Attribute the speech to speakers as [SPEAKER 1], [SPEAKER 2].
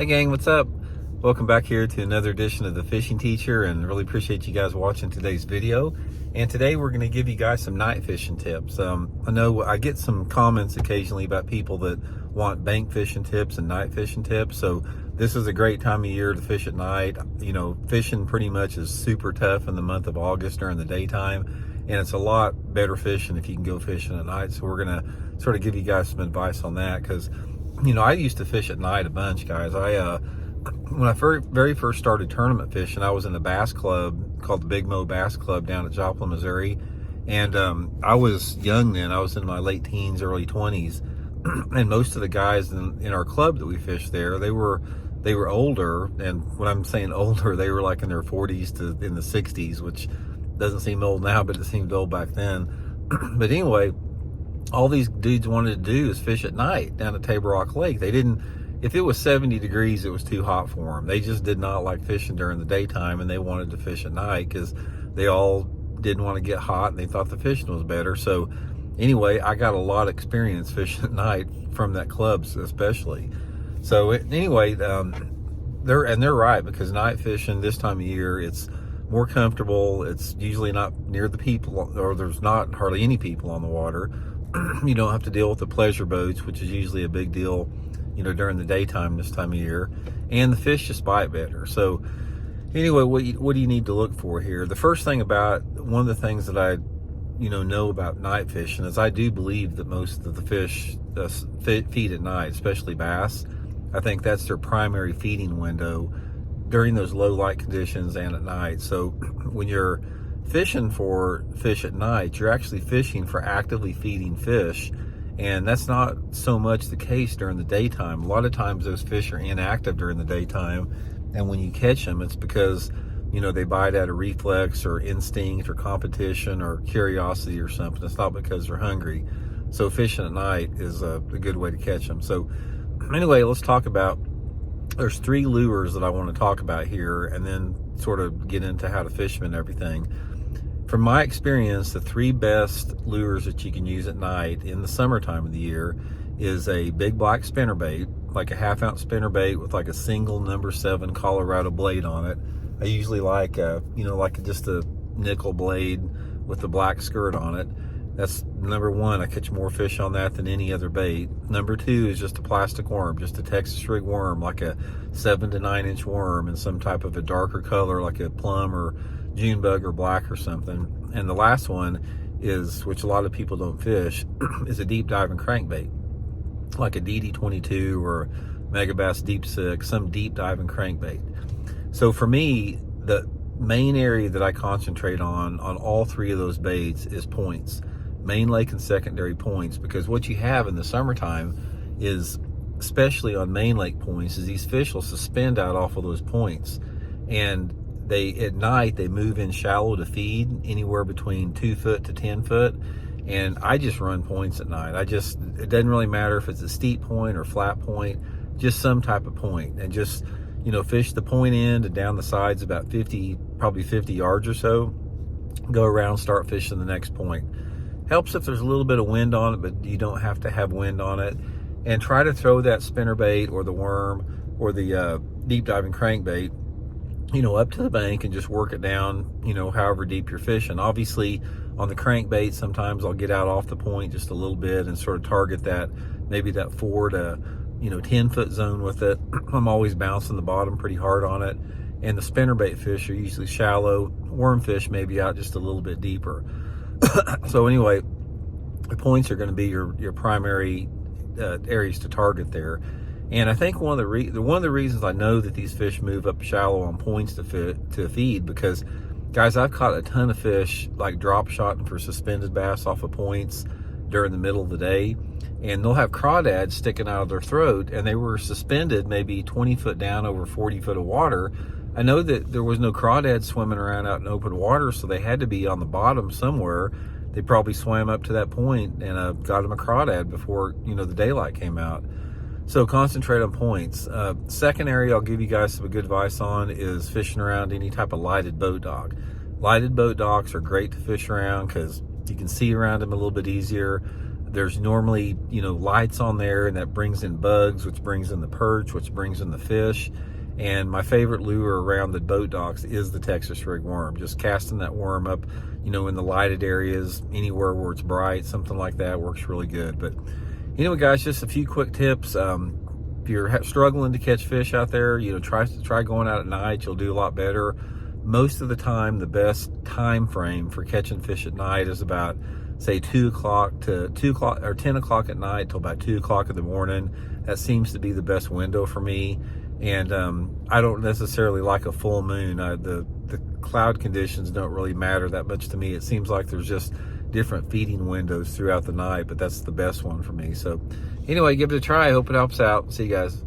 [SPEAKER 1] Hey gang, what's up? Welcome back here to another edition of The Fishing Teacher, and really appreciate you guys watching today's video. And today we're going to give you guys some night fishing tips. I know I get some comments occasionally about people that want bank fishing tips and night fishing tips. So this is a great time of year to fish at night. You know, fishing pretty much is super tough in the month of August during the daytime, and it's a lot better fishing if you can go fishing at night. So we're going to sort of give you guys some advice on that, because you know, I used to fish at night a bunch, guys. When I very first started tournament fishing, I was in a bass club called the Big Mo Bass Club down at Joplin, Missouri. And I was young then. I was in my late teens, early 20s. And most of the guys in our club that we fished there, they were older. And when I'm saying older, they were like in their 40s to in the 60s, which doesn't seem old now, but it seemed old back then. But anyway, all these dudes wanted to do is fish at night down at Table Rock Lake. They didn't, if it was 70 degrees, it was too hot for them. They just did not like fishing during the daytime, and they wanted to fish at night because they all didn't want to get hot and they thought the fishing was better. So anyway, I got a lot of experience fishing at night from that club especially. So anyway, they're right, because night fishing this time of year, it's more comfortable. It's usually not near the people, or there's not hardly any people on the water. You don't have to deal with the pleasure boats, which is usually a big deal, you know, during the daytime this time of year, and the fish just bite better. So anyway, what do you need to look for here? The first thing about, one of the things that I know about night fishing is I do believe that most of the fish feed at night, especially bass. I think that's their primary feeding window during those low light conditions and at night. So when you're fishing for fish at night, you're actually fishing for actively feeding fish, and that's not so much the case during the daytime. A lot of times those fish are inactive during the daytime, and when you catch them, it's because they bite out of reflex or instinct or competition or curiosity or something. It's not because they're hungry. So fishing at night is a good way to catch them. So anyway, let's talk about, there's 3 lures that I want to talk about here, and then sort of get into how to fish them and everything. From my experience, the 3 best lures that you can use at night in the summertime of the year is a big black spinnerbait, like a 1/2 ounce spinnerbait with like a single number 7 Colorado blade on it. I usually like just a nickel blade with the black skirt on it. That's number 1. I catch more fish on that than any other bait. Number 2 is just a plastic worm, just a Texas rig worm, like a 7 to 9 inch worm in some type of a darker color, like a plum or June bug or black or something. And the last one is, which a lot of people don't fish, is a deep diving crankbait, like a DD22 or Megabass Deep 6, some deep diving crankbait. So for me, the main area that I concentrate on all 3 of those baits is points, main lake and secondary points, because what you have in the summertime is, especially on main lake points, is these fish will suspend out off of those points, and at night they move in shallow to feed, anywhere between 2 foot to 10 foot. And I just run points at night. It doesn't really matter if it's a steep point or flat point, just some type of point, and just fish the point end and down the sides about 50 yards or so, go around, start fishing the next point. Helps if there's a little bit of wind on it, but you don't have to have wind on it. And try to throw that spinnerbait or the worm or the deep diving crankbait up to the bank and just work it down, however deep you're fishing. Obviously, on the crankbait, sometimes I'll get out off the point just a little bit and sort of target maybe that 4 to 10 foot zone with it. I'm always bouncing the bottom pretty hard on it. And the spinnerbait fish are usually shallow. Worm fish maybe out just a little bit deeper. So anyway, the points are going to be your primary areas to target there. And I think one of the reasons I know that these fish move up shallow on points to feed, because guys, I've caught a ton of fish like drop shotting for suspended bass off of points during the middle of the day, and they'll have crawdads sticking out of their throat, and they were suspended maybe 20 foot down over 40 foot of water. I know that there was no crawdads swimming around out in open water, so they had to be on the bottom somewhere. They probably swam up to that point and got them a crawdad before the daylight came out. So concentrate on points. Second area I'll give you guys some good advice on is fishing around any type of lighted boat dock. Lighted boat docks are great to fish around because you can see around them a little bit easier. There's normally, lights on there, and that brings in bugs, which brings in the perch, which brings in the fish. And my favorite lure around the boat docks is the Texas rig worm. Just casting that worm up, in the lighted areas, anywhere where it's bright, something like that works really good. But anyway, guys, just a few quick tips. If you're struggling to catch fish out there, try going out at night. You'll do a lot better. Most of the time, the best time frame for catching fish at night is about, say, 2 o'clock to 2 o'clock or 10 o'clock at night till about 2 o'clock in the morning. That seems to be the best window for me. And I don't necessarily like a full moon. The cloud conditions don't really matter that much to me. It seems like there's just different feeding windows throughout the night, but that's the best one for me. So anyway, give it a try. I hope it helps out. See you guys.